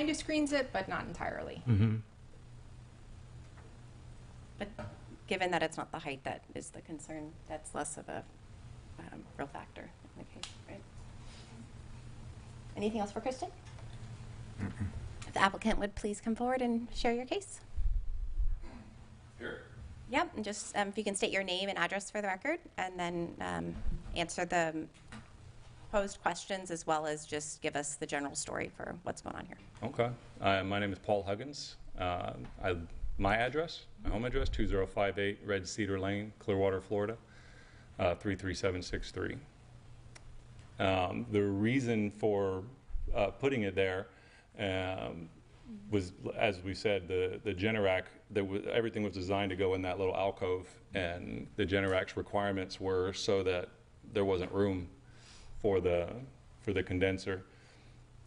kind of screens it, but not entirely. But given that it's not the height that is the concern, that's less of a real factor in the case, right? Anything else for Kristen? If the applicant would please come forward and share your case. Sure. Yep, and just if you can state your name and address for the record, and then answer the posed questions as well as just give us the general story for what's going on here. Okay. My name is Paul Huggins. My address, my home address, 2058 Red Cedar Lane, Clearwater, Florida, 33763. The reason for putting it there was, as we said, the Generac, everything was designed to go in that little alcove, and the Generac's requirements were so that there wasn't room for the condenser.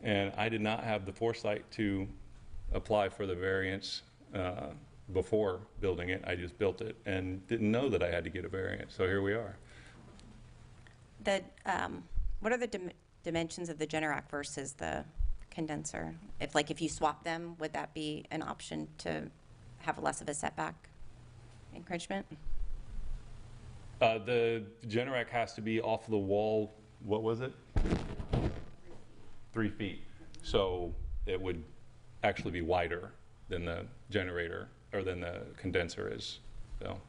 And I did not have the foresight to apply for the variance before building it. I just built it and didn't know that I had to get a variance, so here we are. What are the dimensions of the Generac versus the condenser? If you swap them, would that be an option to have less of a setback encroachment? The Generac has to be off the wall, what was it? 3 feet. So it would actually be wider than the generator, or than the condenser is. So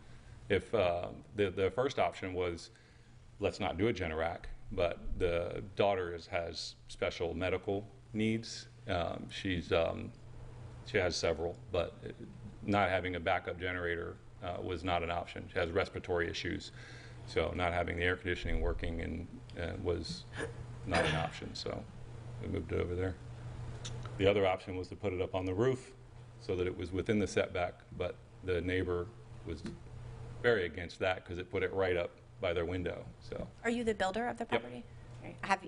if the first option was, let's not do a Generac, but the daughter has special medical needs. She has several, but not having a backup generator was not an option. She has respiratory issues, so not having the air conditioning working was not an option, so we moved it over there. The other option was to put it up on the roof so that it was within the setback, but the neighbor was very against that because it put it right up by their window. So. Are you the builder of the property? Yep.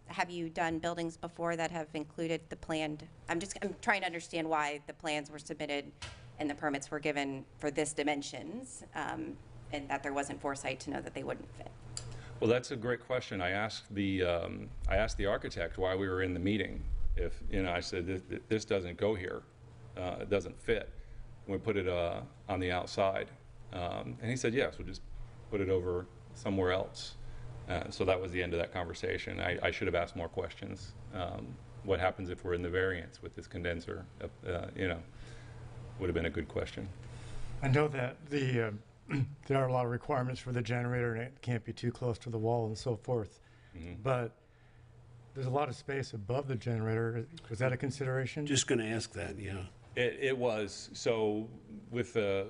Have you done buildings before that have included the planned? I'm trying to understand why the plans were submitted and the permits were given for this dimensions, and that there wasn't foresight to know that they wouldn't fit. Well, that's a great question. I asked the architect while we were in the meeting if, I said, this doesn't go here. It doesn't fit. And we put it on the outside. And he said, yes, we'll just put it over somewhere else. So that was the end of that conversation. I should have asked more questions. What happens if we're in the variance with this condenser? Would have been a good question. I know that there are a lot of requirements for the generator, and it can't be too close to the wall and so forth. But there's a lot of space above the generator. Was that a consideration? Just going to ask that, yeah. It was. So with the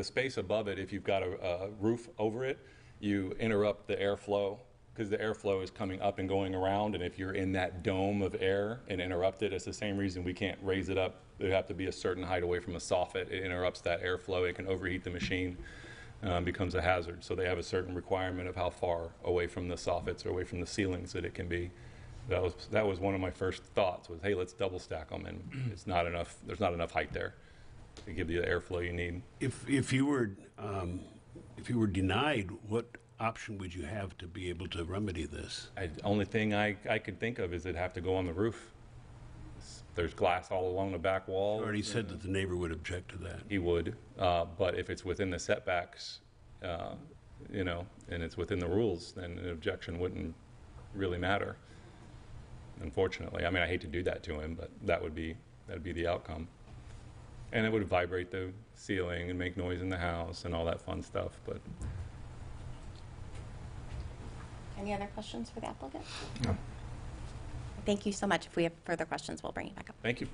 space above it, if you've got a roof over it, you interrupt the airflow because the airflow is coming up and going around, and if you're in that dome of air and interrupt it, it's the same reason we can't raise it up. There have to be a certain height away from a soffit. It interrupts that airflow. It can overheat the machine, becomes a hazard. So they have a certain requirement of how far away from the soffits or away from the ceilings that it can be. That was one of my first thoughts was, hey, let's double stack them, and it's not enough. There's not enough height there to give you the airflow you need. If you were denied, what option would you have to be able to remedy this? The only thing I could think of is it'd have to go on the roof. There's glass all along the back wall. You already said that the neighbor would object to that. He would, but if it's within the setbacks, and it's within the rules, then an objection wouldn't really matter. Unfortunately, I mean, I hate to do that to him, but that'd be the outcome. And it would vibrate the ceiling and make noise in the house and all that fun stuff. But Any other questions for the applicant? No. Thank you so much. If we have further questions, we'll bring you back up. thank you.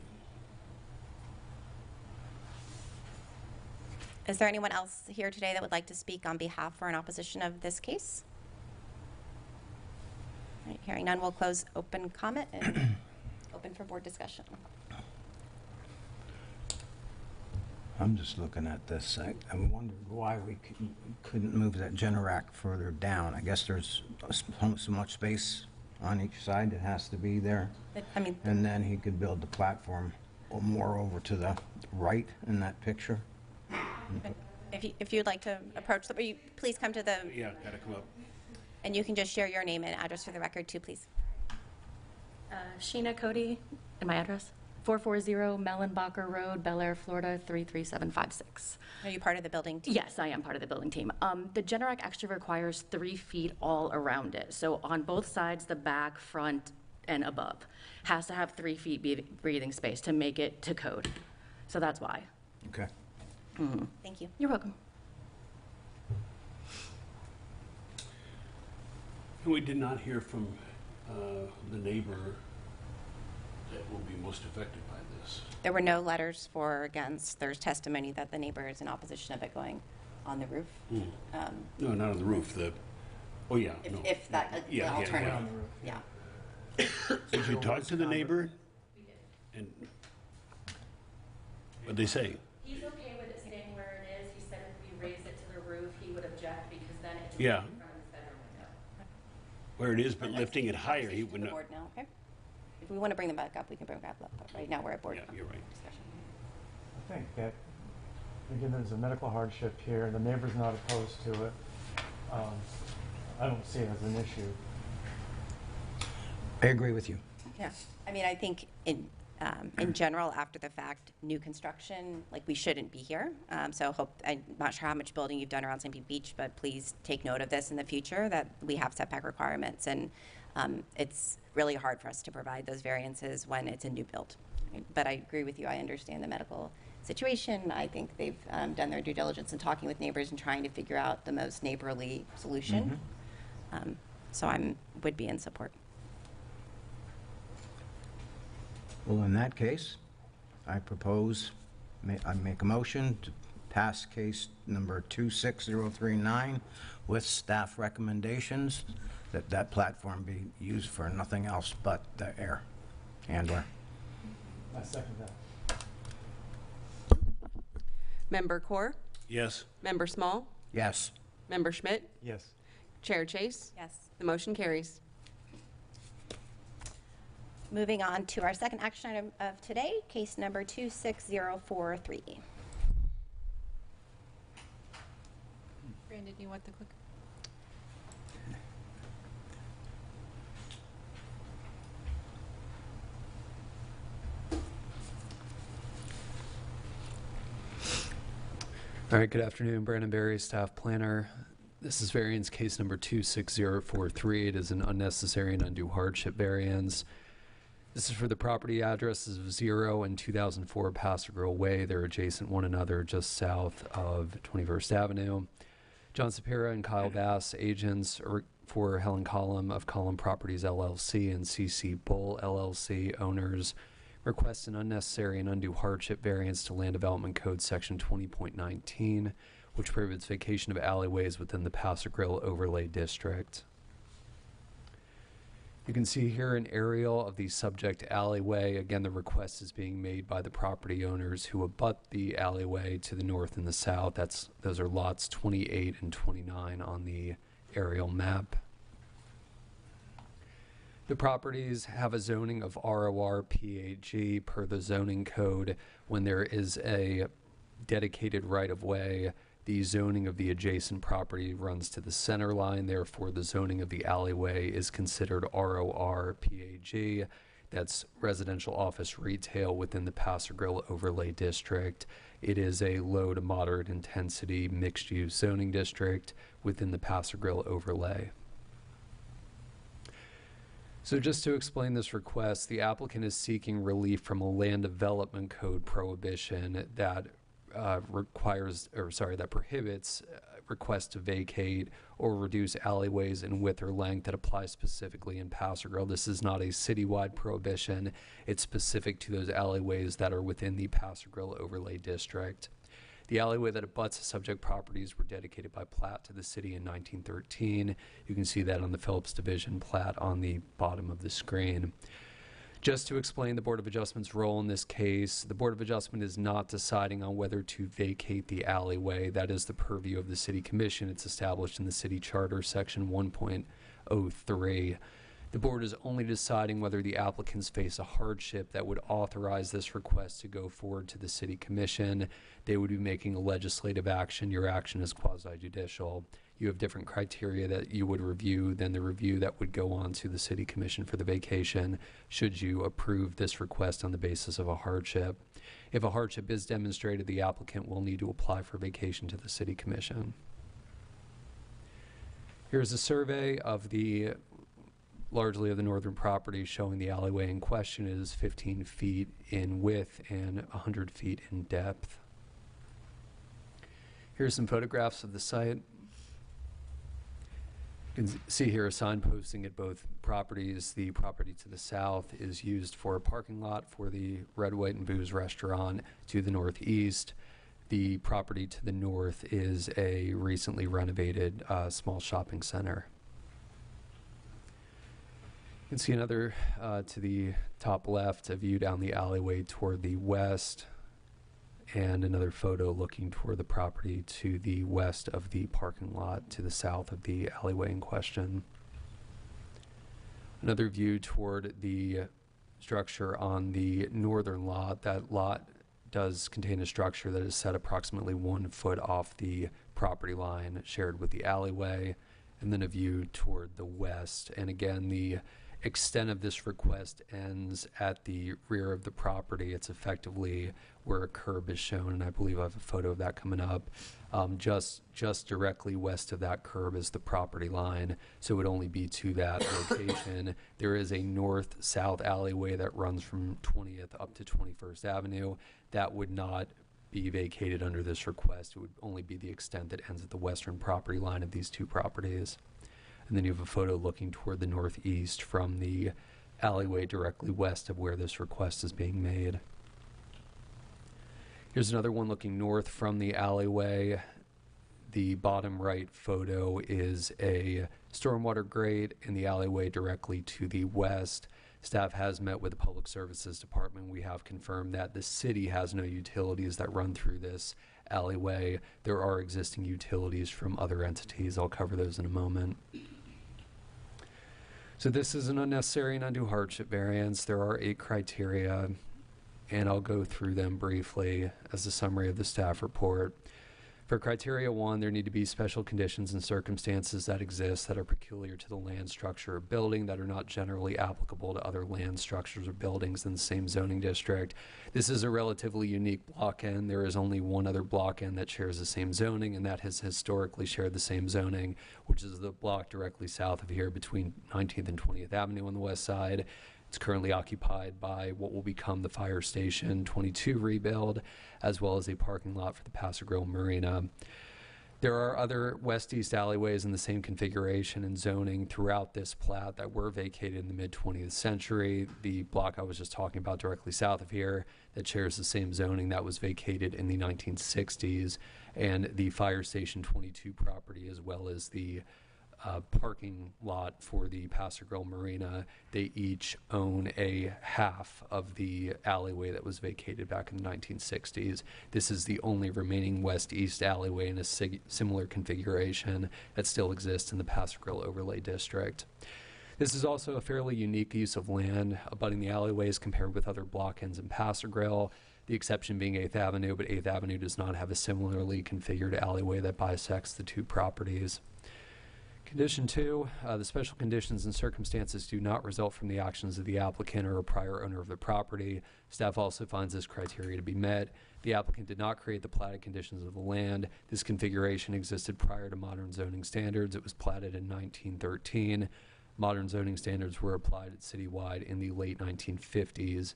Is there anyone else here today that would like to speak on behalf or in opposition of this case? All right, hearing none, we'll close open comment and open for board discussion. I'm just looking at this. I wondered why we couldn't move that Generac further down. I guess there's so much space on each side that has to be there. And then he could build the platform more over to the right in that picture. If you'd like to approach, please come to the... Yeah, got to come up. And you can just share your name and address for the record too, please. Sheena Cody, and my address, 440 Mellenbacher Road, Bel Air, Florida, 33756. Are you part of the building team? Yes, I am part of the building team. The Generac actually requires 3 feet all around it. So on both sides, the back, front, and above, has to have 3 feet breathing space to make it to code. So that's why. Okay. Thank you. You're welcome. And we did not hear from the neighbor that will be most affected by this. There were no letters for or against. There's testimony that the neighbor is in opposition of it going on the roof. No, not on the roof, oh, yeah, no. If that, the Yeah, yeah, alternative, yeah. yeah. Did you talk to the neighbor? And what'd they say? He's okay with it staying where it is. He said if we raise it to the roof, he would object because then it's Yeah. in front of his bedroom window. Where it is, but lifting it higher, he Conversation would with the not. board now, okay? If we want to bring them back up, we can bring them back up, but right now we're at board Yeah, you're right. discussion. I think that, again, there's a medical hardship here, the neighbor's not opposed to it. I don't see it as an issue. I agree with you. Yeah, I mean, I think in general, after the fact, new construction, like, we shouldn't be here. So I'm not sure how much building you've done around St. Pete Beach, but please take note of this in the future, that we have setback requirements, and it's really hard for us to provide those variances when it's a new build. But I agree with you, I understand the medical situation. I think they've done their due diligence in talking with neighbors and trying to figure out the most neighborly solution. So would be in support. Well, in that case, I propose, I make a motion to pass case number 26039 with staff recommendations that that platform be used for nothing else but the air handler. I second that. Member Core, Yes? Member Small, Yes. Member Schmidt, Yes. Chair Chase. Yes. The motion carries. Moving on to our second action item of today, case number 26043. Brandon, you want the click? All right, good afternoon. Brandon Berry, staff planner. This is variance case number 26043. It is an unnecessary and undue hardship variance. This is for the property addresses of 0 and 2004 Paso Grill Way. They're adjacent one another just south of 21st Avenue. John Sapira and Kyle Bass, agents for Helen Collum of Collum Properties LLC and CC Bull LLC, owners, request an unnecessary and undue hardship variance to Land Development Code Section 20.19, which prohibits vacation of alleyways within the Paso Grill Overlay District. You can see here an aerial of the subject alleyway. Again, the request is being made by the property owners who abut the alleyway to the north and the south. Those are lots 28 and 29 on the aerial map. The properties have a zoning of ROR PAG per the zoning code. When there is a dedicated right-of-way, the zoning of the adjacent property runs to the center line. Therefore, the zoning of the alleyway is considered ROR PAG. That's residential office retail within the Paso Grill Overlay District. It is a low to moderate intensity mixed-use zoning district within the Paso Grill Overlay. So just to explain this request, the applicant is seeking relief from a land development code prohibition that prohibits requests to vacate or reduce alleyways in width or length that applies specifically in Paso Grill. This is not a citywide prohibition. It's specific to those alleyways that are within the Paso Grill Overlay District. The alleyway that abuts the subject properties were dedicated by plat to the city in 1913. You can see that on the Phillips Division plat on the bottom of the screen. Just to explain the Board of Adjustment's role in this case, the Board of Adjustment is not deciding on whether to vacate the alleyway. That is the purview of the City Commission. It's established in the City Charter, Section 1.03. The Board is only deciding whether the applicants face a hardship that would authorize this request to go forward to the City Commission. They would be making a legislative action. Your action is quasi-judicial. you have different criteria that you would review than the review that would go on to the city commission for the vacation should you approve this request on the basis of a hardship. If a hardship is demonstrated, the applicant will need to apply for vacation to the city commission. Here's a survey of largely of the northern property showing the alleyway in question is 15 feet in width and 100 feet in depth. Here's some photographs of the site. You can see here a sign posting at both properties. The property to the south is used for a parking lot for the Red, White, and Booze restaurant. To the northeast, the property to the north is a recently renovated small shopping center. You can see another to the top left, a view down the alleyway toward the west, and another photo looking toward the property to the west of the parking lot to the south of the alleyway in question. Another view toward the structure on the northern lot. That lot does contain a structure that is set approximately 1 foot off the property line shared with the alleyway, and then a view toward the west. And again, the extent of this request ends at the rear of the property. It's effectively where a curb is shown, and I believe I have a photo of that coming up. Just directly west of that curb is the property line, so it would only be to that location. There is a north-south alleyway that runs from 20th up to 21st Avenue. That would not be vacated under this request. It would only be the extent that ends at the western property line of these two properties. And then you have a photo looking toward the northeast from the alleyway directly west of where this request is being made. Here's another one looking north from the alleyway. The bottom right photo is a stormwater grate in the alleyway directly to the west. Staff has met with the Public Services Department. We have confirmed that the city has no utilities that run through this alleyway. There are existing utilities from other entities. I'll cover those in a moment. So this is an unnecessary and undue hardship variance. There are 8 criteria, and I'll go through them briefly as a summary of the staff report. For criteria 1, there need to be special conditions and circumstances that exist that are peculiar to the land structure or building that are not generally applicable to other land structures or buildings in the same zoning district. This is a relatively unique block end. There is only one other block end that shares the same zoning, and that has historically shared the same zoning, which is the block directly south of here between 19th and 20th Avenue on the west side. It's currently occupied by what will become the Fire Station 22 rebuild, as well as a parking lot for the Paso Grill Marina. There are other west-east alleyways in the same configuration and zoning throughout this plat that were vacated in the mid-20th century. The block I was just talking about directly south of here that shares the same zoning that was vacated in the 1960s, and the Fire Station 22 property, as well as the parking lot for the Paso Grill Marina. They each own a half of the alleyway that was vacated back in the 1960s. This is the only remaining west-east alleyway in a similar configuration that still exists in the Paso Grill Overlay District. This is also a fairly unique use of land abutting the alleyways compared with other block ends in Paso Grill, the exception being 8th Avenue, but 8th Avenue does not have a similarly configured alleyway that bisects the two properties. Condition 2, the special conditions and circumstances do not result from the actions of the applicant or a prior owner of the property. Staff also finds this criteria to be met. The applicant did not create the platted conditions of the land. This configuration existed prior to modern zoning standards. It was platted in 1913. Modern zoning standards were applied citywide in the late 1950s.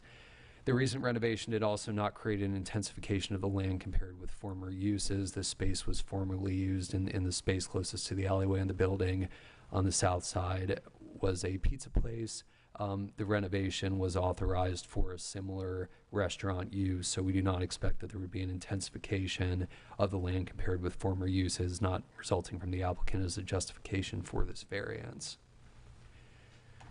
The recent renovation did also not create an intensification of the land compared with former uses. This space was formerly used in the space closest to the alleyway in the building. On the south side was a pizza place. The renovation was authorized for a similar restaurant use, so we do not expect that there would be an intensification of the land compared with former uses, not resulting from the applicant as a justification for this variance.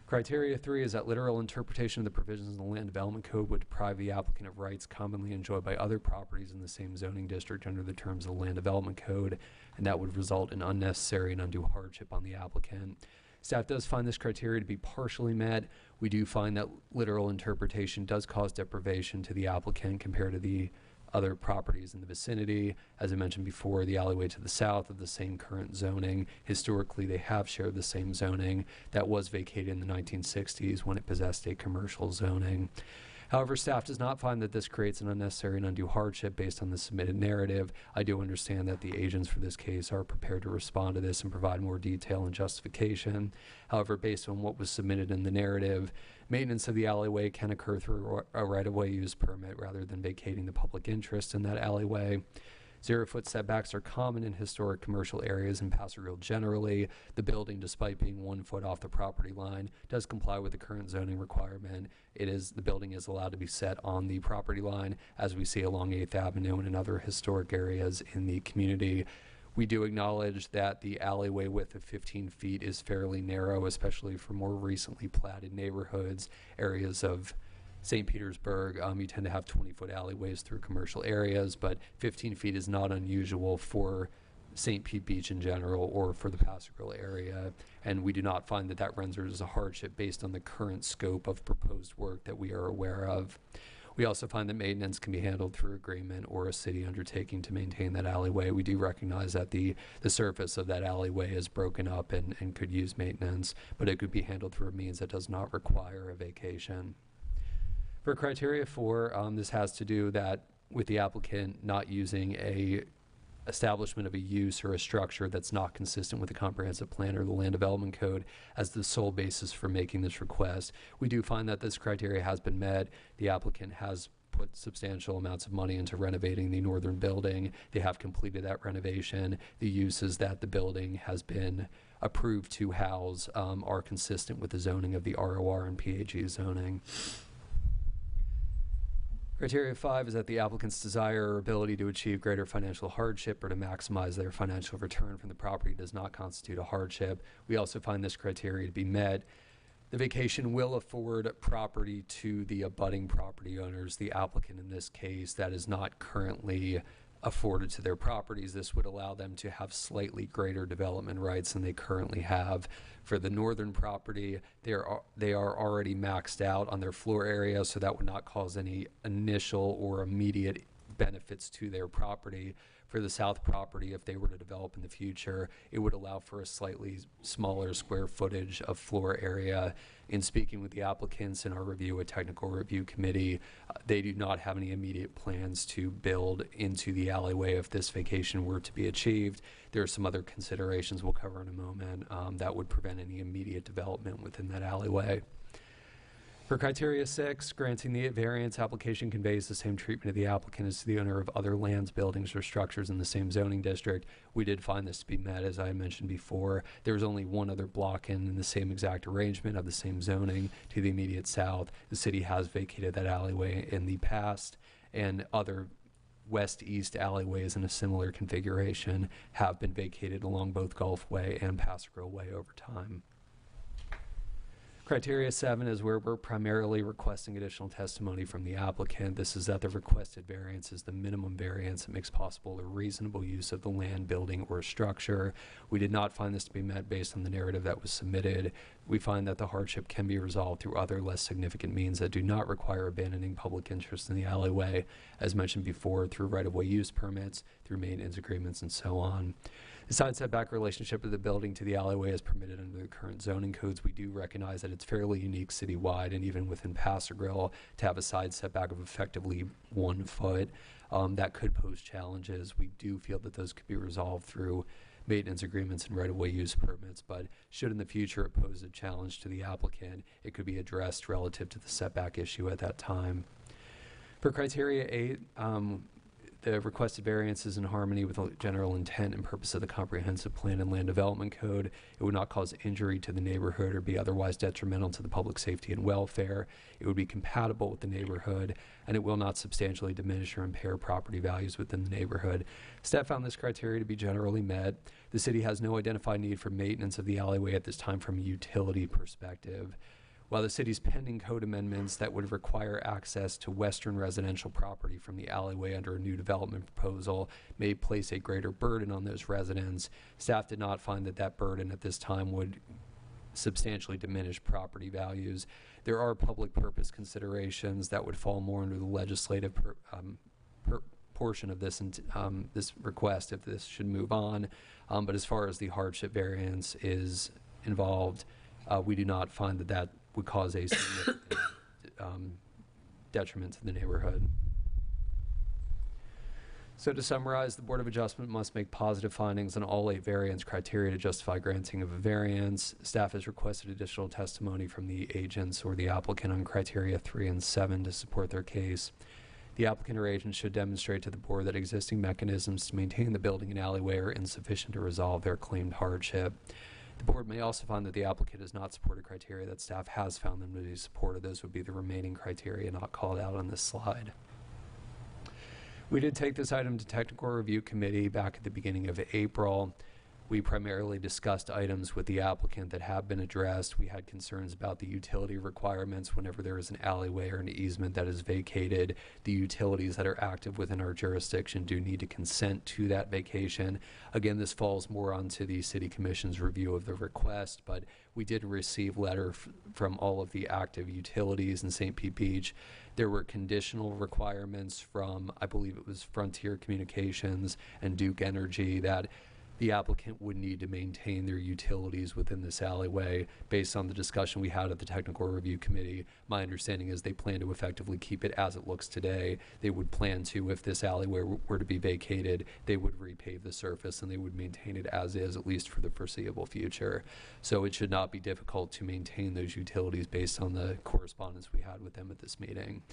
Criteria 3 is that literal interpretation of the provisions of the Land Development Code would deprive the applicant of rights commonly enjoyed by other properties in the same zoning district under the terms of the Land Development Code, and that would result in unnecessary and undue hardship on the applicant. Staff does find this criteria to be partially met. We do find that literal interpretation does cause deprivation to the applicant compared to the other properties in the vicinity. As I mentioned before, the alleyway to the south of the same current zoning. Historically, they have shared the same zoning that was vacated in the 1960s when it possessed a commercial zoning. However, staff does not find that this creates an unnecessary and undue hardship based on the submitted narrative. I do understand that the agents for this case are prepared to respond to this and provide more detail and justification. However, based on what was submitted in the narrative, maintenance of the alleyway can occur through a right-of-way use permit rather than vacating the public interest in that alleyway. 0-foot setbacks are common in historic commercial areas in Paso Roble generally. The building, despite being 1 foot off the property line, does comply with the current zoning requirement. The building is allowed to be set on the property line, as we see along 8th Avenue and in other historic areas in the community. We do acknowledge that the alleyway width of 15 feet is fairly narrow, especially for more recently platted neighborhoods, areas of St. Petersburg. You tend to have 20-foot alleyways through commercial areas, but 15 feet is not unusual for St. Pete Beach in general or for the Paso Roble area, and we do not find that that renders a hardship based on the current scope of proposed work that we are aware of. We also find that maintenance can be handled through agreement or a city undertaking to maintain that alleyway. We do recognize that the surface of that alleyway is broken up and could use maintenance, but it could be handled through a means that does not require a vacation. For criteria 4, this has to do that with the applicant not using a establishment of a use or a structure that's not consistent with the comprehensive plan or the land development code as the sole basis for making this request. We do find that this criteria has been met. The applicant has put substantial amounts of money into renovating the northern building. They have completed that renovation. The uses that the building has been approved to house are consistent with the zoning of the ROR and PAG zoning. Criteria 5 is that the applicant's desire or ability to achieve greater financial hardship or to maximize their financial return from the property does not constitute a hardship. We also find this criteria to be met. The vacation will afford property to the abutting property owners, the applicant in this case, that is not currently afforded to their properties. This would allow them to have slightly greater development rights than they currently have. For the northern property, they are already maxed out on their floor area, so that would not cause any initial or immediate benefits to their property. For the south property, if they were to develop in the future, it would allow for a slightly smaller square footage of floor area. In speaking with the applicants in our review, a technical review committee, they do not have any immediate plans to build into the alleyway if this vacation were to be achieved. There are some other considerations we'll cover in a moment that would prevent any immediate development within that alleyway. For criteria 6, granting the variance application conveys the same treatment of the applicant as to the owner of other lands, buildings, or structures in the same zoning district. We did find this to be met, as I mentioned before. There was only one other block in the same exact arrangement of the same zoning to the immediate south. The city has vacated that alleyway in the past, and other west-east alleyways in a similar configuration have been vacated along both Gulf Way and Paso Roble Way over time. Criteria 7 is where we're primarily requesting additional testimony from the applicant. This is that the requested variance is the minimum variance that makes possible a reasonable use of the land, building, or structure. We did not find this to be met based on the narrative that was submitted. We find that the hardship can be resolved through other less significant means that do not require abandoning public interest in the alleyway, as mentioned before, through right-of-way use permits, through maintenance agreements, and so on. The side setback relationship of the building to the alleyway is permitted under the current zoning codes. We do recognize that it's fairly unique citywide and even within Paso Roble to have a side setback of effectively 1 foot. That could pose challenges. We do feel that those could be resolved through maintenance agreements and right-of-way use permits, but should in the future it pose a challenge to the applicant, it could be addressed relative to the setback issue at that time. For criteria 8, the requested variance is in harmony with the general intent and purpose of the Comprehensive Plan and Land Development Code. It would not cause injury to the neighborhood or be otherwise detrimental to the public safety and welfare. It would be compatible with the neighborhood, and it will not substantially diminish or impair property values within the neighborhood. Staff found this criteria to be generally met. The city has no identified need for maintenance of the alleyway at this time from a utility perspective. While the city's pending code amendments that would require access to western residential property from the alleyway under a new development proposal may place a greater burden on those residents, staff did not find that that burden at this time would substantially diminish property values. There are public purpose considerations that would fall more under the legislative portion of this this request if this should move on. But as far as the hardship variance is involved, we do not find that that would cause a significant detriment to the neighborhood. So to summarize, the Board of Adjustment must make positive findings on all 8 variance criteria to justify granting of a variance. Staff has requested additional testimony from the agents or the applicant on criteria 3 and 7 to support their case. The applicant or agent should demonstrate to the board that existing mechanisms to maintain the building and alleyway are insufficient to resolve their claimed hardship. The board may also find that the applicant has not supported criteria that staff has found them to be supported. Those would be the remaining criteria not called out on this slide. We did take this item to Technical Review Committee back at the beginning of April. We primarily discussed items with the applicant that have been addressed. We had concerns about the utility requirements whenever there is an alleyway or an easement that is vacated. The utilities that are active within our jurisdiction do need to consent to that vacation. Again, this falls more onto the City Commission's review of the request, but we did receive letter from all of the active utilities in St. Pete Beach. There were conditional requirements from, I believe it was Frontier Communications and Duke Energy, that the applicant would need to maintain their utilities within this alleyway. Based on the discussion we had at the Technical Review Committee, my understanding is they plan to effectively keep it as it looks today. They would plan to, if this alleyway were to be vacated, they would repave the surface and they would maintain it as is, at least for the foreseeable future. So it should not be difficult to maintain those utilities based on the correspondence we had with them at this meeting.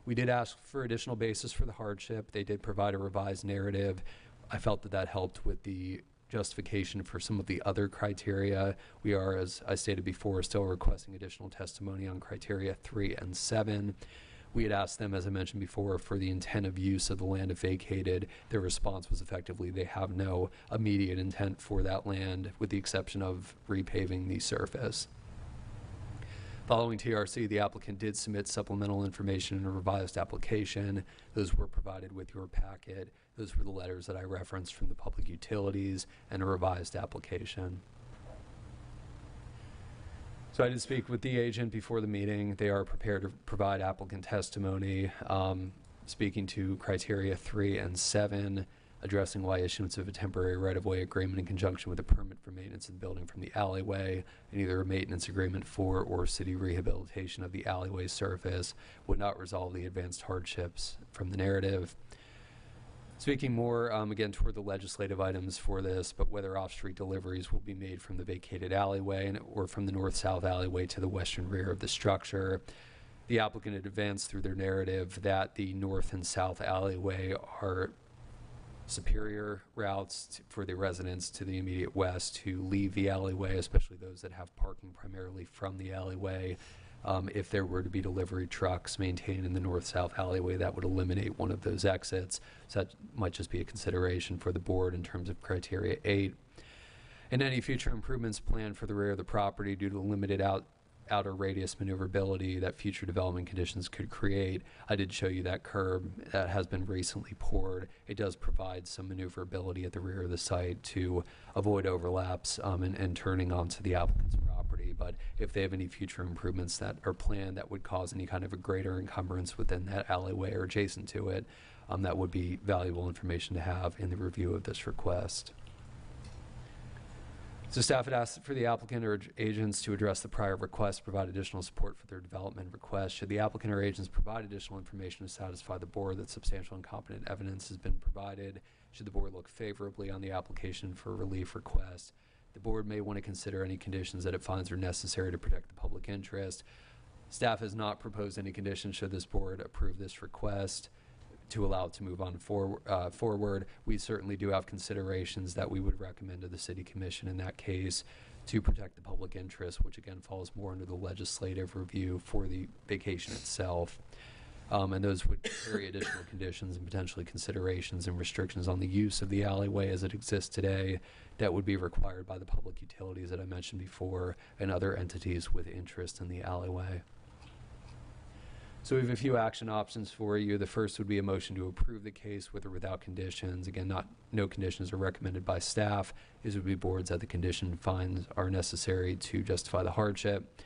We did ask for additional basis for the hardship. They did provide a revised narrative. I felt that that helped with the justification for some of the other criteria. We are, as I stated before, still requesting additional testimony on criteria 3 and 7. We had asked them, as I mentioned before, for the intent of use of the land if vacated. Their response was effectively they have no immediate intent for that land, with the exception of repaving the surface. Following TRC, the applicant did submit supplemental information in a revised application. Those were provided with your packet. Those were the letters that I referenced from the public utilities and a revised application. So I did speak with the agent before the meeting. They are prepared to provide applicant testimony, speaking to criteria 3 and 7, addressing why issuance of a temporary right-of-way agreement in conjunction with a permit for maintenance of the building from the alleyway, and either a maintenance agreement for or city rehabilitation of the alleyway surface would not resolve the advanced hardships from the narrative. Speaking more, again, toward the legislative items for this, but whether off-street deliveries will be made from the vacated alleyway or from the north-south alleyway to the western rear of the structure. The applicant had advanced through their narrative that the north and south alleyway are superior routes for the residents to the immediate west to leave the alleyway, especially those that have parking primarily from the alleyway. If there were to be delivery trucks maintained in the north-south alleyway, that would eliminate one of those exits. So that might just be a consideration for the board in terms of criteria 8. And any future improvements planned for the rear of the property due to limited outer radius maneuverability that future development conditions could create. I did show you that curb that has been recently poured. It does provide some maneuverability at the rear of the site to avoid overlaps and turning onto the applicant's property. But if they have any future improvements that are planned that would cause any kind of a greater encumbrance within that alleyway or adjacent to it, that would be valuable information to have in the review of this request. So staff had asked for the applicant or agents to address the prior request, provide additional support for their development request. Should the applicant or agents provide additional information to satisfy the board that substantial and competent evidence has been provided? Should the board look favorably on the application for relief request? The board may want to consider any conditions that it finds are necessary to protect the public interest. Staff has not proposed any conditions should this board approve this request to allow it to move on forward. We certainly do have considerations that we would recommend to the City Commission in that case to protect the public interest, which again falls more under the legislative review for the vacation itself. And those would carry additional conditions and potentially considerations and restrictions on the use of the alleyway as it exists today that would be required by the public utilities that I mentioned before and other entities with interest in the alleyway. So we have a few action options for you. The first would be a motion to approve the case with or without conditions. Again, no conditions are recommended by staff. These would be boards that the condition finds are necessary to justify the hardship.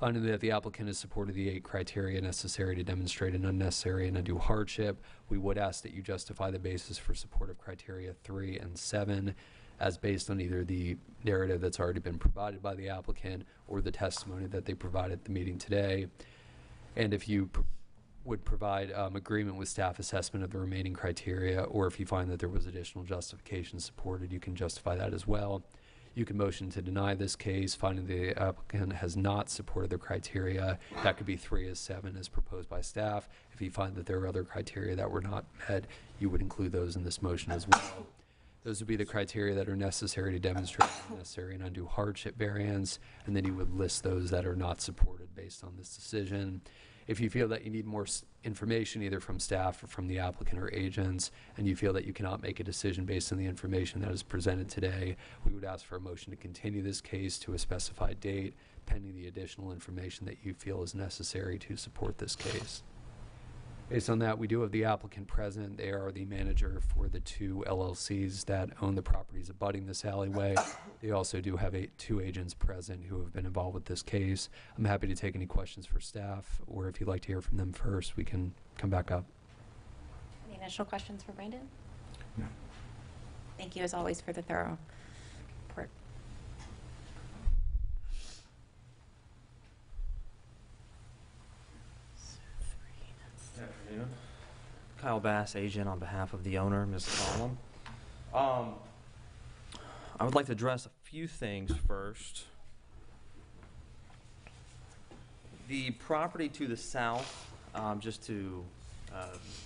Finding that the applicant has supported the 8 criteria necessary to demonstrate an unnecessary and undue hardship, we would ask that you justify the basis for support of criteria 3 and 7 as based on either the narrative that's already been provided by the applicant or the testimony that they provided at the meeting today. And if you would provide agreement with staff assessment of the remaining criteria, or if you find that there was additional justification supported, you can justify that as well. You can motion to deny this case, finding the applicant has not supported the criteria. That could be 3 as 7 as proposed by staff. If you find that there are other criteria that were not met, you would include those in this motion as well. Those would be the criteria that are necessary to demonstrate unnecessary and undue hardship variance, and then you would list those that are not supported based on this decision. If you feel that you need more information, either from staff or from the applicant or agents, and you feel that you cannot make a decision based on the information that is presented today, we would ask for a motion to continue this case to a specified date, pending the additional information that you feel is necessary to support this case. Based on that, we do have the applicant present. They are the manager for the 2 LLCs that own the properties abutting this alleyway. They also do have 2 agents present who have been involved with this case. I'm happy to take any questions for staff, or if you'd like to hear from them first, we can come back up. Any initial questions for Brandon? No. Thank you, as always, for the thorough report. Good afternoon. Kyle Bass, agent on behalf of the owner, Ms. Column. I would like to address a few things first. The property to the south, just to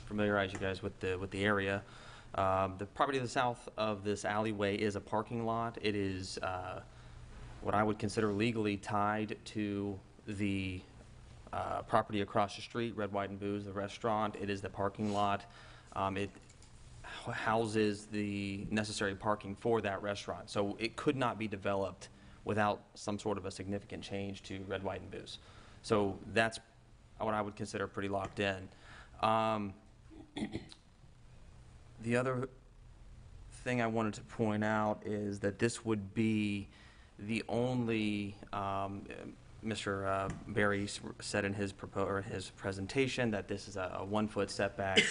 familiarize you guys with the area, the property to the south of this alleyway is a parking lot. It is what I would consider legally tied to the property across the street, Red, White, and Booze, the restaurant. It is the parking lot. It houses the necessary parking for that restaurant. So it could not be developed without some sort of a significant change to Red, White, and Booze. So that's what I would consider pretty locked in. The other thing I wanted to point out is that this would be the only, Mr. Berry said in his presentation that this is a 1-foot setback,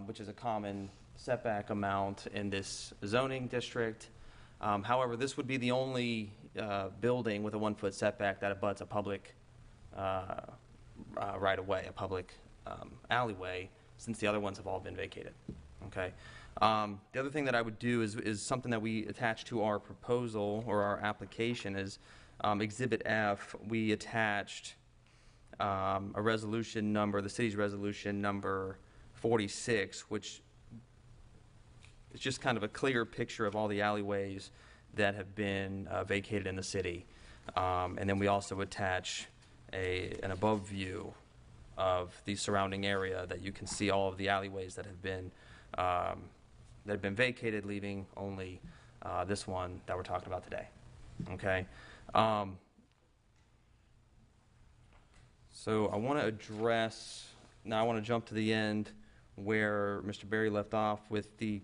which is a common setback amount in this zoning district. However, this would be the only building with a 1-foot setback that abuts a public right-of-way, a public alleyway, since the other ones have all been vacated. Okay. The other thing that I would do is something that we attach to our proposal or our application is Exhibit F. We attached a resolution number, the city's resolution number 46, which is just kind of a clear picture of all the alleyways that have been vacated in the city. And then we also attach an above view of the surrounding area that you can see all of the alleyways that have been vacated, leaving only this one that we're talking about today. Okay. So I want to address, now I want to jump to the end where Mr. Berry left off with the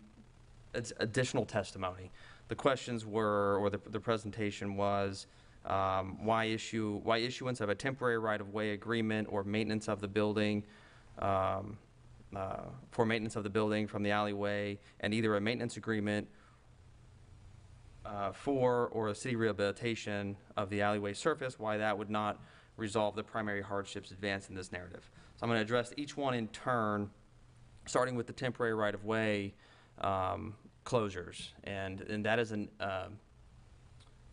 additional testimony. The questions were, or the presentation was, why issuance of a temporary right-of-way agreement or maintenance of the building, for maintenance of the building from the alleyway, and either a maintenance agreement for or a city rehabilitation of the alleyway surface, why that would not resolve the primary hardships advanced in this narrative. So I'm going to address each one in turn, starting with the temporary right-of-way closures. And that is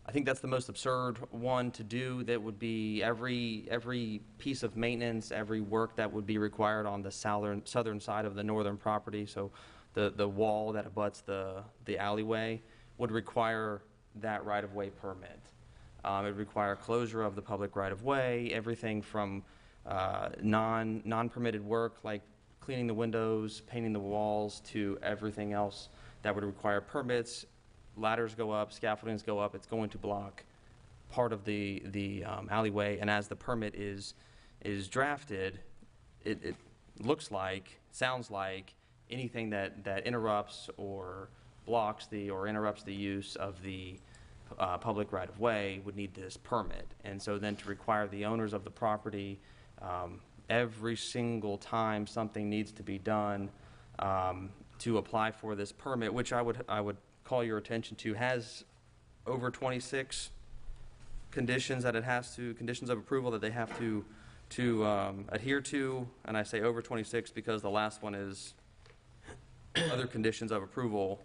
I think that's the most absurd one to do. That would be every piece of maintenance, every work that would be required on the southern side of the northern property, so the wall that abuts the alleyway, would require that right-of-way permit. It would require closure of the public right-of-way, everything from non-permitted work like cleaning the windows, painting the walls, to everything else that would require permits. Ladders go up, scaffoldings go up. It's going to block part of the alleyway, and as the permit is drafted, it looks like, sounds like anything that interrupts or blocks or interrupts the use of the public right-of-way would need this permit. And so then to require the owners of the property, every single time something needs to be done, to apply for this permit, which I would call your attention to, has over 26 conditions that it has to, conditions of approval that they have to adhere to. And I say over 26 because the last one is other conditions of approval,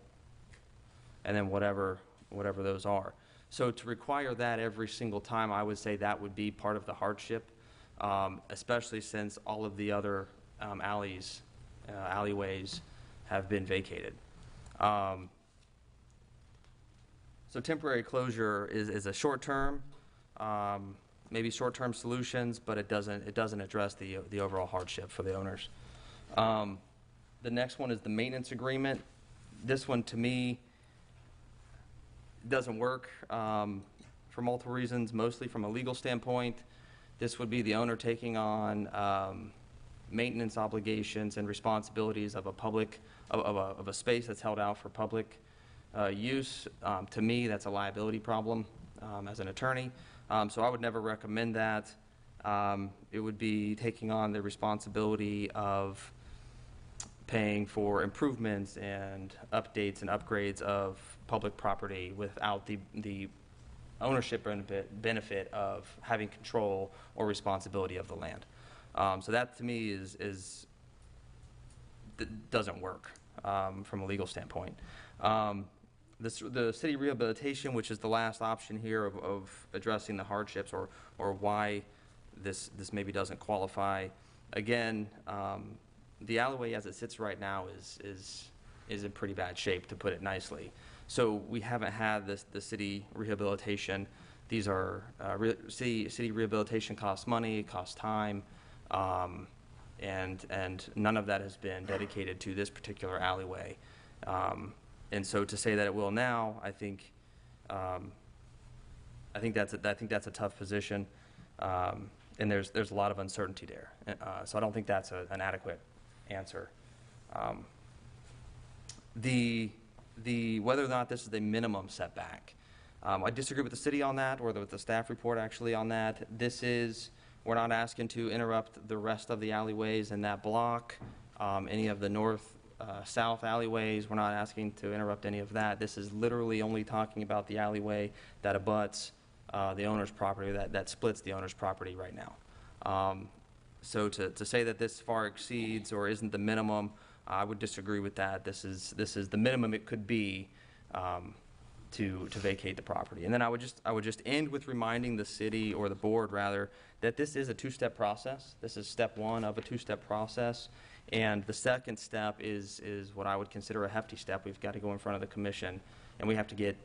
and then whatever those are. So to require that every single time, I would say that would be part of the hardship, especially since all of the other alleyways have been vacated. So temporary closure is a short-term, maybe short-term solutions, but it doesn't address the overall hardship for the owners. The next one is the maintenance agreement. This one, to me, doesn't work for multiple reasons, mostly from a legal standpoint. This would be the owner taking on maintenance obligations and responsibilities of a space that's held out for public use. To me, that's a liability problem as an attorney. So I would never recommend that. It would be taking on the responsibility of paying for improvements and updates and upgrades of public property without the ownership benefit of having control or responsibility of the land. So that to me doesn't work from a legal standpoint. The city rehabilitation, which is the last option here of addressing the hardships or why this maybe doesn't qualify. Again, the alleyway as it sits right now is in pretty bad shape, to put it nicely. So we haven't had the city rehabilitation. These are city rehabilitation costs money, costs time, and none of that has been dedicated to this particular alleyway. And so to say that it will now, I think that's a tough position, and there's a lot of uncertainty there. So I don't think that's an adequate answer. Whether or not this is the minimum setback, I disagree with the city on that, or with the staff report actually on that. We're not asking to interrupt the rest of the alleyways in that block, any of the north-south alleyways. We're not asking to interrupt any of that. This is literally only talking about the alleyway that abuts the owner's property, that splits the owner's property right now. So to say that this far exceeds or isn't the minimum, I would disagree with that. This is the minimum it could be to vacate the property. And then I would just end with reminding the city, or the board rather, that this is a two-step process. This is step one of a two-step process. And the second step is what I would consider a hefty step. We've got to go in front of the commission, and we have to get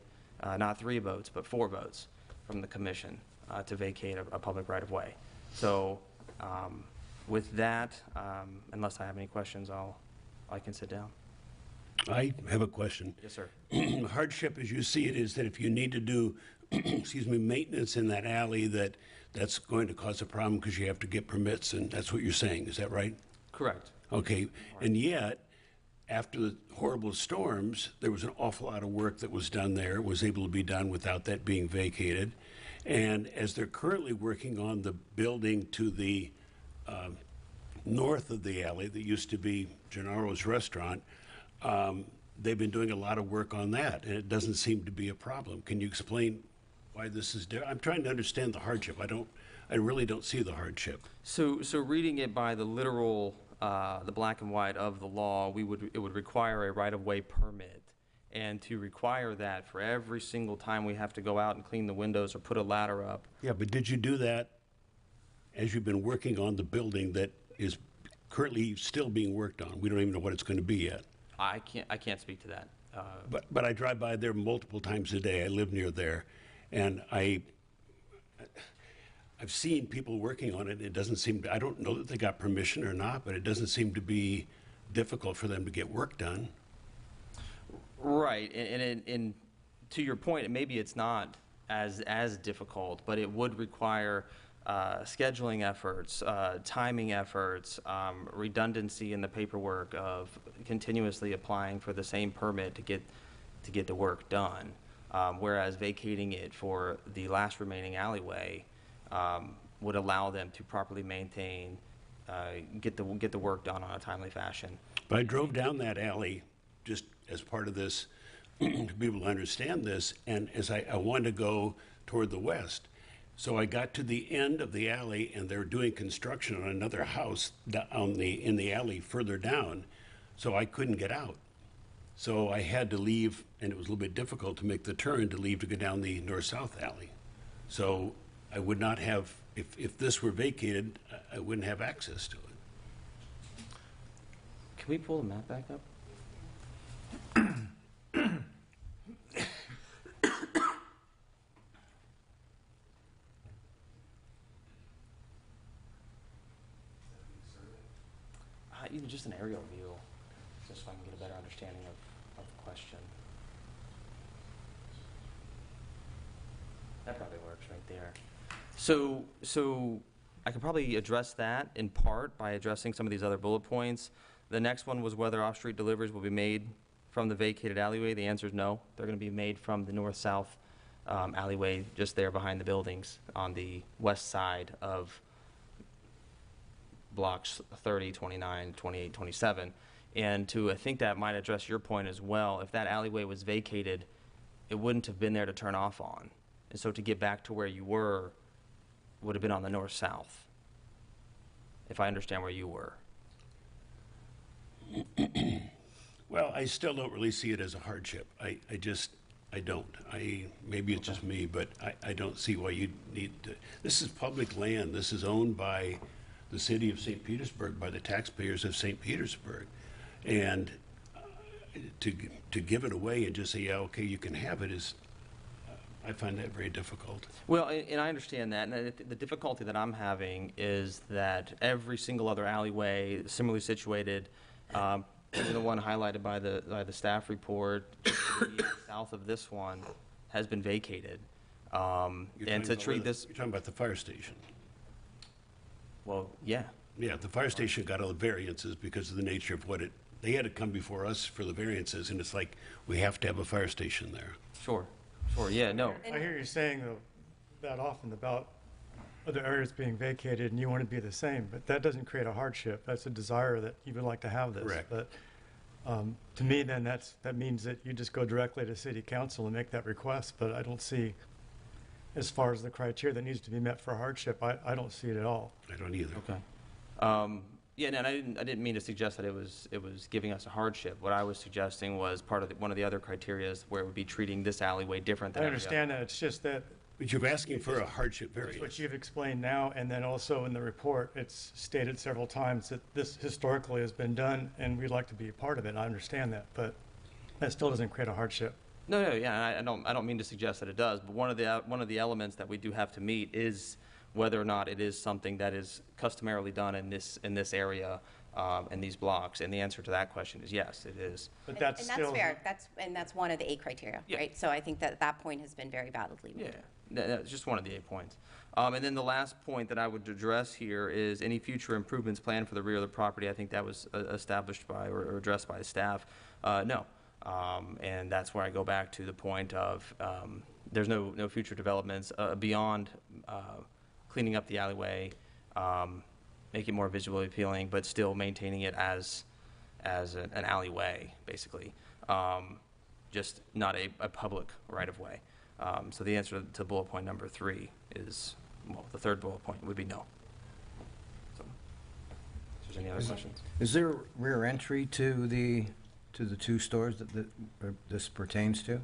not 3 votes, but 4 votes from the commission to vacate a public right-of-way. So with that, unless I have any questions, I can sit down. I have a question. Yes, sir. Hardship, as you see it, is that if you need to do, maintenance in that alley, that's going to cause a problem because you have to get permits, and that's what you're saying. Is that right? Correct. Okay. And yet, after the horrible storms, there was an awful lot of work that was done there. It was able to be done without that being vacated. And as they're currently working on the building to the north of the alley that used to be Gennaro's restaurant, they've been doing a lot of work on that, and it doesn't seem to be a problem. Can you explain why this is different? I'm trying to understand the hardship. I really don't see the hardship. So reading it by the literal, the black and white of the law, it would require a right-of-way permit. And to require that for every single time we have to go out and clean the windows or put a ladder up. Yeah, but did you do that as you've been working on the building that is currently still being worked on? We don't even know what it's going to be yet. I can't speak to that. But I drive by there multiple times a day. I live near there, and I've seen people working on it. It doesn't seem I don't know that they got permission or not, but it doesn't seem to be difficult for them to get work done. Right, and to your point, maybe it's not as difficult, but it would require scheduling efforts, timing efforts, redundancy in the paperwork of continuously applying for the same permit to get the work done. whereas vacating it for the last remaining alleyway would allow them to properly maintain, get the work done on a timely fashion. But I drove down that alley just as part of this, to be able to understand this, and as I wanted to go toward the west. So I got to the end of the alley, and they're doing construction on another house in the alley further down, so I couldn't get out. So I had to leave, and it was a little bit difficult to make the turn to leave to go down the north-south alley. So I would not have, if this were vacated, I wouldn't have access to it. Can we pull the map back up? Even just an aerial view, just so I can get a better understanding of the question. That probably works right there. So I could probably address that in part by addressing some of these other bullet points. The next one was whether off-street deliveries will be made from the vacated alleyway. The answer is no. They're going to be made from the north-south alleyway just there behind the buildings on the west side of blocks 30, 29, 28, 27. And I think that might address your point as well. If that alleyway was vacated, it wouldn't have been there to turn off on. And so to get back to where you were would have been on the north-south, if I understand where you were. Well, I still don't really see it as a hardship. I don't. Maybe it's just me, but I don't see why you need to. This is public land. This is owned by the city of St. Petersburg, by the taxpayers of St. Petersburg. And to give it away and just say, yeah, okay, you can have it is, I find that very difficult. Well, and I understand that. And the difficulty that I'm having is that every single other alleyway similarly situated, the one highlighted by the staff report, south of this one, has been vacated. And to treat this, You're talking about the fire station. well, yeah. Yeah, the fire station got all the variances because of the nature of they had to come before us for the variances, and it's like, we have to have a fire station there. Sure, yeah, no. I hear you saying, though, that often about other areas being vacated and you want to be the same, but that doesn't create a hardship. That's a desire that you would like to have this. Correct. But to me, then that means that you just go directly to city council and make that request, but I don't see, as far as the criteria that needs to be met for hardship, I don't see it at all. I don't either. Okay. Yeah, no, and I didn't mean to suggest that it was giving us a hardship. What I was suggesting was part of one of the other criteria where it would be treating this alleyway different than I every understand that, it's just that But you're asking for a hardship what variance. you've explained now, and then also in the report, it's stated several times that this historically has been done, and we'd like to be a part of it. I understand that, but that still doesn't create a hardship. No, yeah, I don't mean to suggest that it does, but one of the elements that we do have to meet is whether or not it is something that is customarily done in this area, in these blocks, and the answer to that question is yes, it is. But that's And still. that's fair. That's one of the 8 criteria, Yeah. right? So I think that point has been very validly Yeah, made. that's just one of the 8 points. And then the last point that I would address here is any future improvements planned for the rear of the property. I think that was established by or addressed by the staff. No. And that's where I go back to the point of there's no future developments beyond cleaning up the alleyway, make it more visually appealing, but still maintaining it as an alleyway, basically. Just not a public right-of-way. So the answer to bullet point number 3 is, well, the third bullet point would be no. So, if there's any other questions? Is there rear entry to the 2 stores that this pertains to?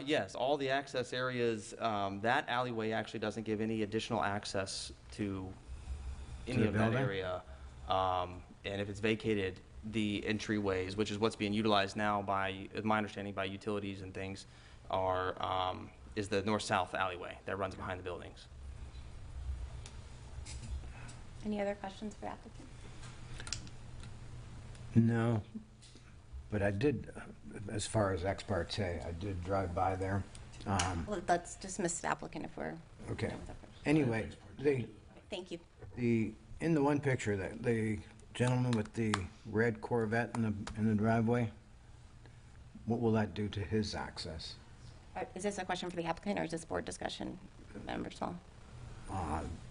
Yes, all the access areas, that alleyway actually doesn't give any additional access to any the of that building? area. And if it's vacated, the entryways, which is what's being utilized now by, my understanding, by utilities and things, is the north-south alleyway that runs behind the buildings. Any other questions for the applicant? No, but I did, as far as ex parte, I did drive by there. Well, let's dismiss the applicant if we're Okay. done with that first. Anyway, Thank you. in the one picture, the gentleman with the red Corvette in the driveway, what will that do to his access? Is this a question for the applicant, or is this board discussion, Member Small?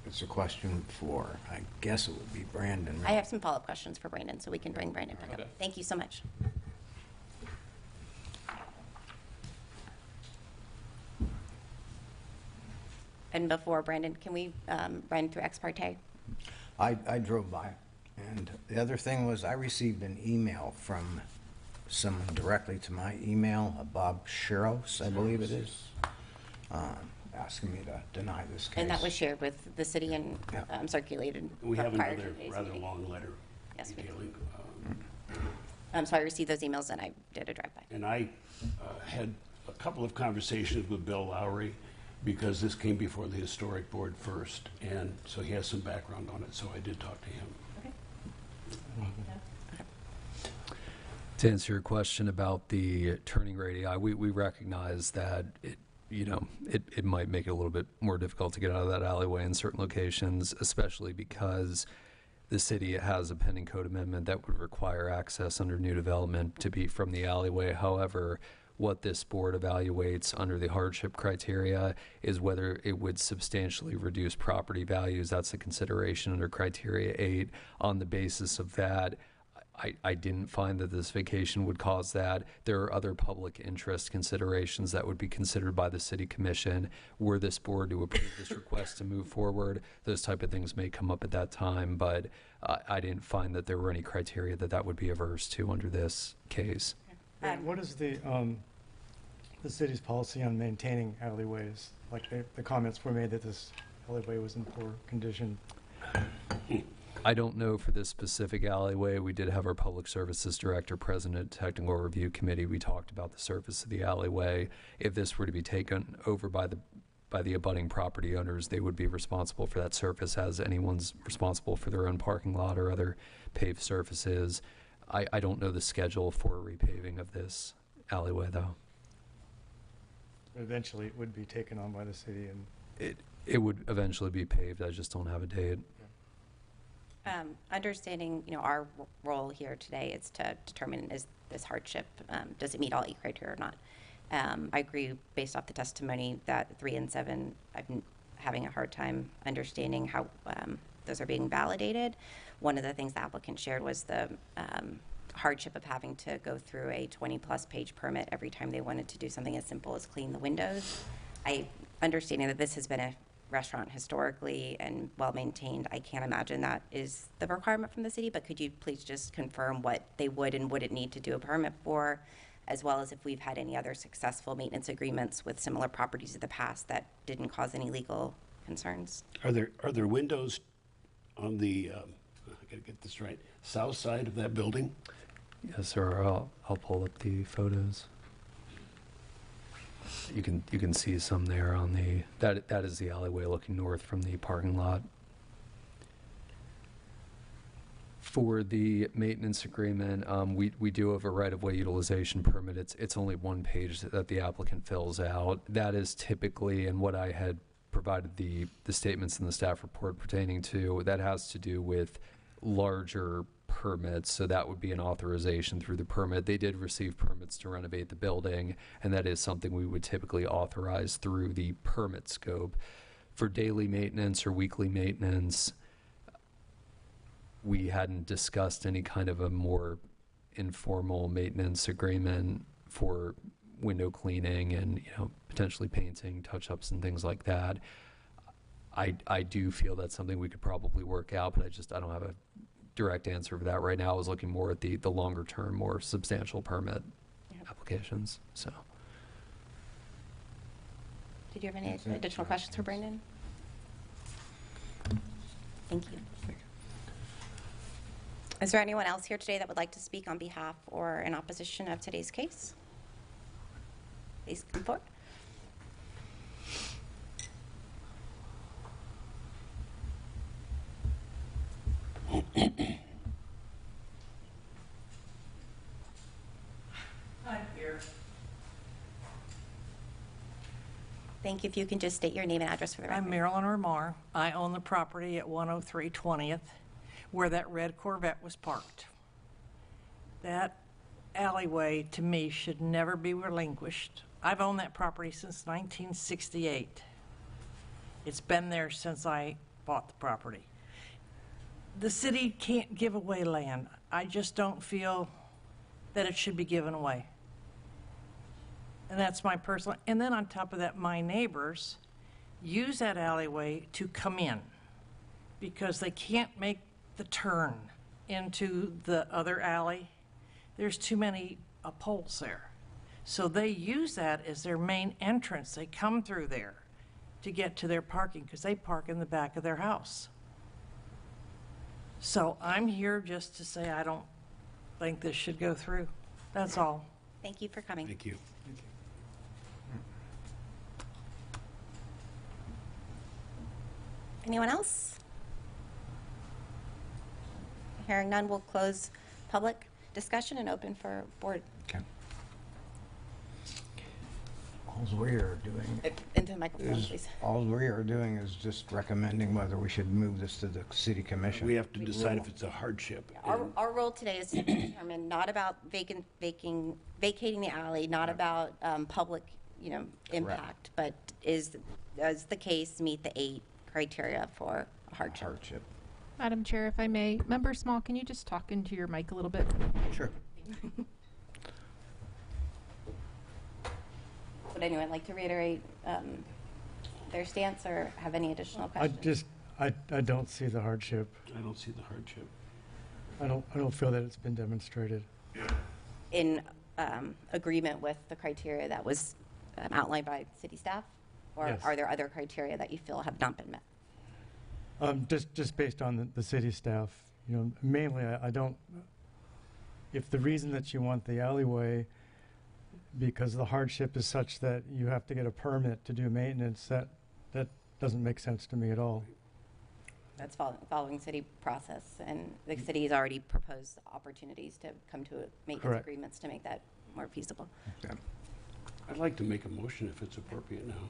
It's a question for, I guess it would be Brandon. I have some follow-up questions for Brandon, so we can bring Brandon back Okay. up. Thank you so much. And before Brandon, can we run through ex parte? I drove by. And the other thing was I received an email from someone directly to my email, Bob Shiros, I believe it is, asking me to deny this case. And that was shared with the city and Yeah. Circulated We have prior to another today's rather meeting. long letter Yes, we do. detailing. So I received those emails and I did a drive-by. And I had a couple of conversations with Bill Lowry because this came before the Historic Board first, and so he has some background on it, so I did talk to him. To answer your question about the turning radii, we recognize that it might make it a little bit more difficult to get out of that alleyway in certain locations, especially because the city has a pending code amendment that would require access under new development to be from the alleyway. However, what this board evaluates under the hardship criteria is whether it would substantially reduce property values. That's a consideration under criteria 8. On the basis of that, I didn't find that this vacation would cause that. There are other public interest considerations that would be considered by the city commission. Were this board to approve this request to move forward, those type of things may come up at that time, but I didn't find that there were any criteria that would be averse to under this case. And what is the city's policy on maintaining alleyways? Like the comments were made that this alleyway was in poor condition. I don't know for this specific alleyway. We did have our public services director present at technical review committee. We talked about the surface of the alleyway. If this were to be taken over by the abutting property owners, they would be responsible for that surface as anyone's responsible for their own parking lot or other paved surfaces. I don't know the schedule for repaving of this alleyway, though. Eventually, it would be taken on by the city, and It would eventually be paved. I just don't have a date. Understanding, our role here today is to determine is this hardship, does it meet all 8 criteria or not? I agree based off the testimony that 3 and 7, I'm having a hard time understanding how those are being validated. One of the things the applicant shared was the hardship of having to go through a 20-plus page permit every time they wanted to do something as simple as clean the windows. Understanding that this has been a restaurant historically and well-maintained, I can't imagine that is the requirement from the city, but could you please just confirm what they would and wouldn't need to do a permit for, as well as if we've had any other successful maintenance agreements with similar properties in the past that didn't cause any legal concerns? Are there windows on the, I gotta get this right, south side of that building? Yes, sir. I'll pull up the photos. You can see some there on the that is the alleyway looking north from the parking lot. For the maintenance agreement, we do have a right-of-way utilization permit. It's only one page that the applicant fills out. That is typically, and what I had provided the statements in the staff report pertaining to, that has to do with larger permits, so that would be an authorization through the permit. They did receive permits to renovate the building, and that is something we would typically authorize through the permit scope. For daily maintenance or weekly maintenance, we hadn't discussed any kind of a more informal maintenance agreement for window cleaning and potentially painting, touch-ups and things like that. I do feel that's something we could probably work out, but I don't have a direct answer for that right now. I was looking more at the longer term, more substantial permit applications. So, Did you have any additional questions for Brandon? Thank you. Is there anyone else here today that would like to speak on behalf or in opposition of today's case? Please come forward. I'm here. Thank you. If you can just state your name and address for the record. I'm Marilyn Ormar. I own the property at 103 20th where that red Corvette was parked. That alleyway, to me, should never be relinquished I've owned that property since 1968. It's been there since I bought the property. The city can't give away land. I just don't feel that it should be given away. And that's my personal, and then on top of that, my neighbors use that alleyway to come in because they can't make the turn into the other alley. There's too many poles there. So they use that as their main entrance. They come through there to get to their parking because they park in the back of their house. So I'm here just to say I don't think this should go through. That's all. Thank you for coming. Thank you. Anyone else? Hearing none, we'll close public discussion and open for board. Okay. All we are doing Into the microphone, please. All we are doing is just recommending whether we should move this to the city commission. We have to decide if it's a hardship. Our role today is to determine not about vacating the alley, not about public, impact, but does the case meet the 8 criteria for a hardship? Madam Chair, if I may, Member Small, can you just talk into your mic a little bit? Sure. Would anyone like to reiterate their stance or have any additional questions? I don't see the hardship. I don't see the hardship. I don't feel that it's been demonstrated. In agreement with the criteria that was outlined by city staff? Or Yes. are there other criteria that you feel have not been met? Just based on the city staff, mainly I don't, if the reason that you want the alleyway because the hardship is such that you have to get a permit to do maintenance, that doesn't make sense to me at all. That's following city process, and the city has already proposed opportunities to come to maintenance Correct. agreements to make that more feasible. Okay. I'd like to make a motion if it's appropriate now.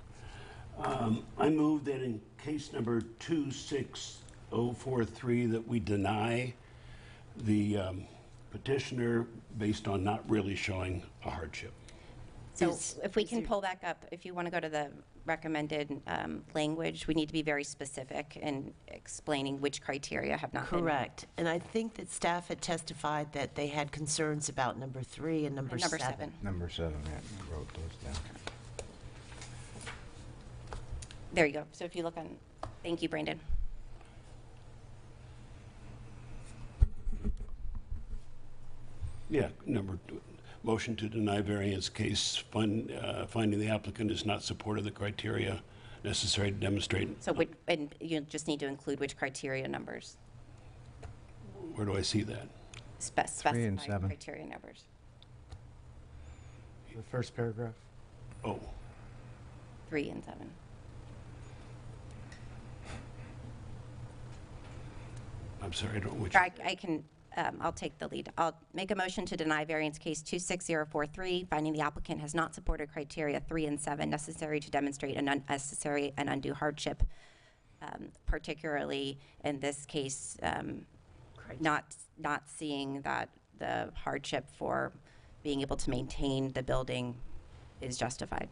I move that in case number 26043 that we deny the petitioner based on not really showing a hardship. So if we can pull back up, if you want to go to the recommended language, we need to be very specific in explaining which criteria have not been. Correct. And I think that staff had testified that they had concerns about number 3 and number 7. Number 7, yeah, I wrote those down. There you go. So if you look on, thank you, Brandon. Yeah, motion to deny variance case finding the applicant is not supported the criteria necessary to demonstrate. So and you just need to include which criteria numbers. Where do I see that? 3 and Specify 7. criteria numbers. The first paragraph. Oh, 3 and 7. I'm sorry, I don't know which. I can, I'll take the lead. I'll make a motion to deny variance case 26043, finding the applicant has not supported criteria 3 and 7 necessary to demonstrate an unnecessary and undue hardship, particularly in this case, not seeing that the hardship for being able to maintain the building is justified.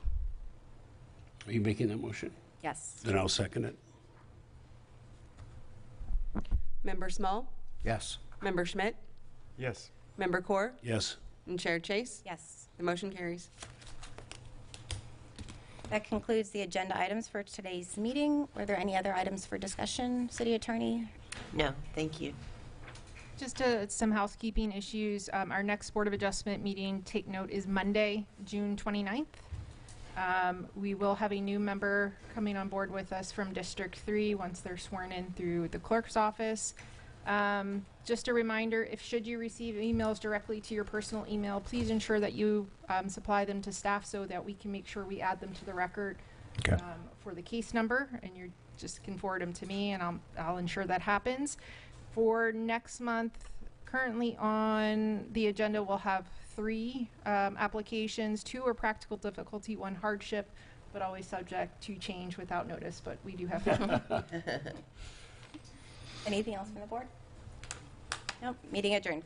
Are you making that motion? Yes. Then I'll second it. Member Small, Yes. Member Schmidt, Yes. Member Core, Yes. and Chair Chase. Yes. The motion carries. That concludes the agenda items for today's meeting. Were there any other items for discussion, City Attorney? No, thank you. Just some housekeeping issues. Our next Board of Adjustment meeting, take note, is Monday, June 29th. We will have a new member coming on board with us from District 3 once they're sworn in through the clerk's office. Just a reminder, should you receive emails directly to your personal email, please ensure that you supply them to staff so that we can make sure we add them to the record for the case number, and you just can forward them to me, and I'll ensure that happens. For next month, currently on the agenda, we'll have 3 applications. 2 are practical difficulty, 1 hardship, but always subject to change without notice, but we do have Anything else from the board? Nope. Meeting adjourned.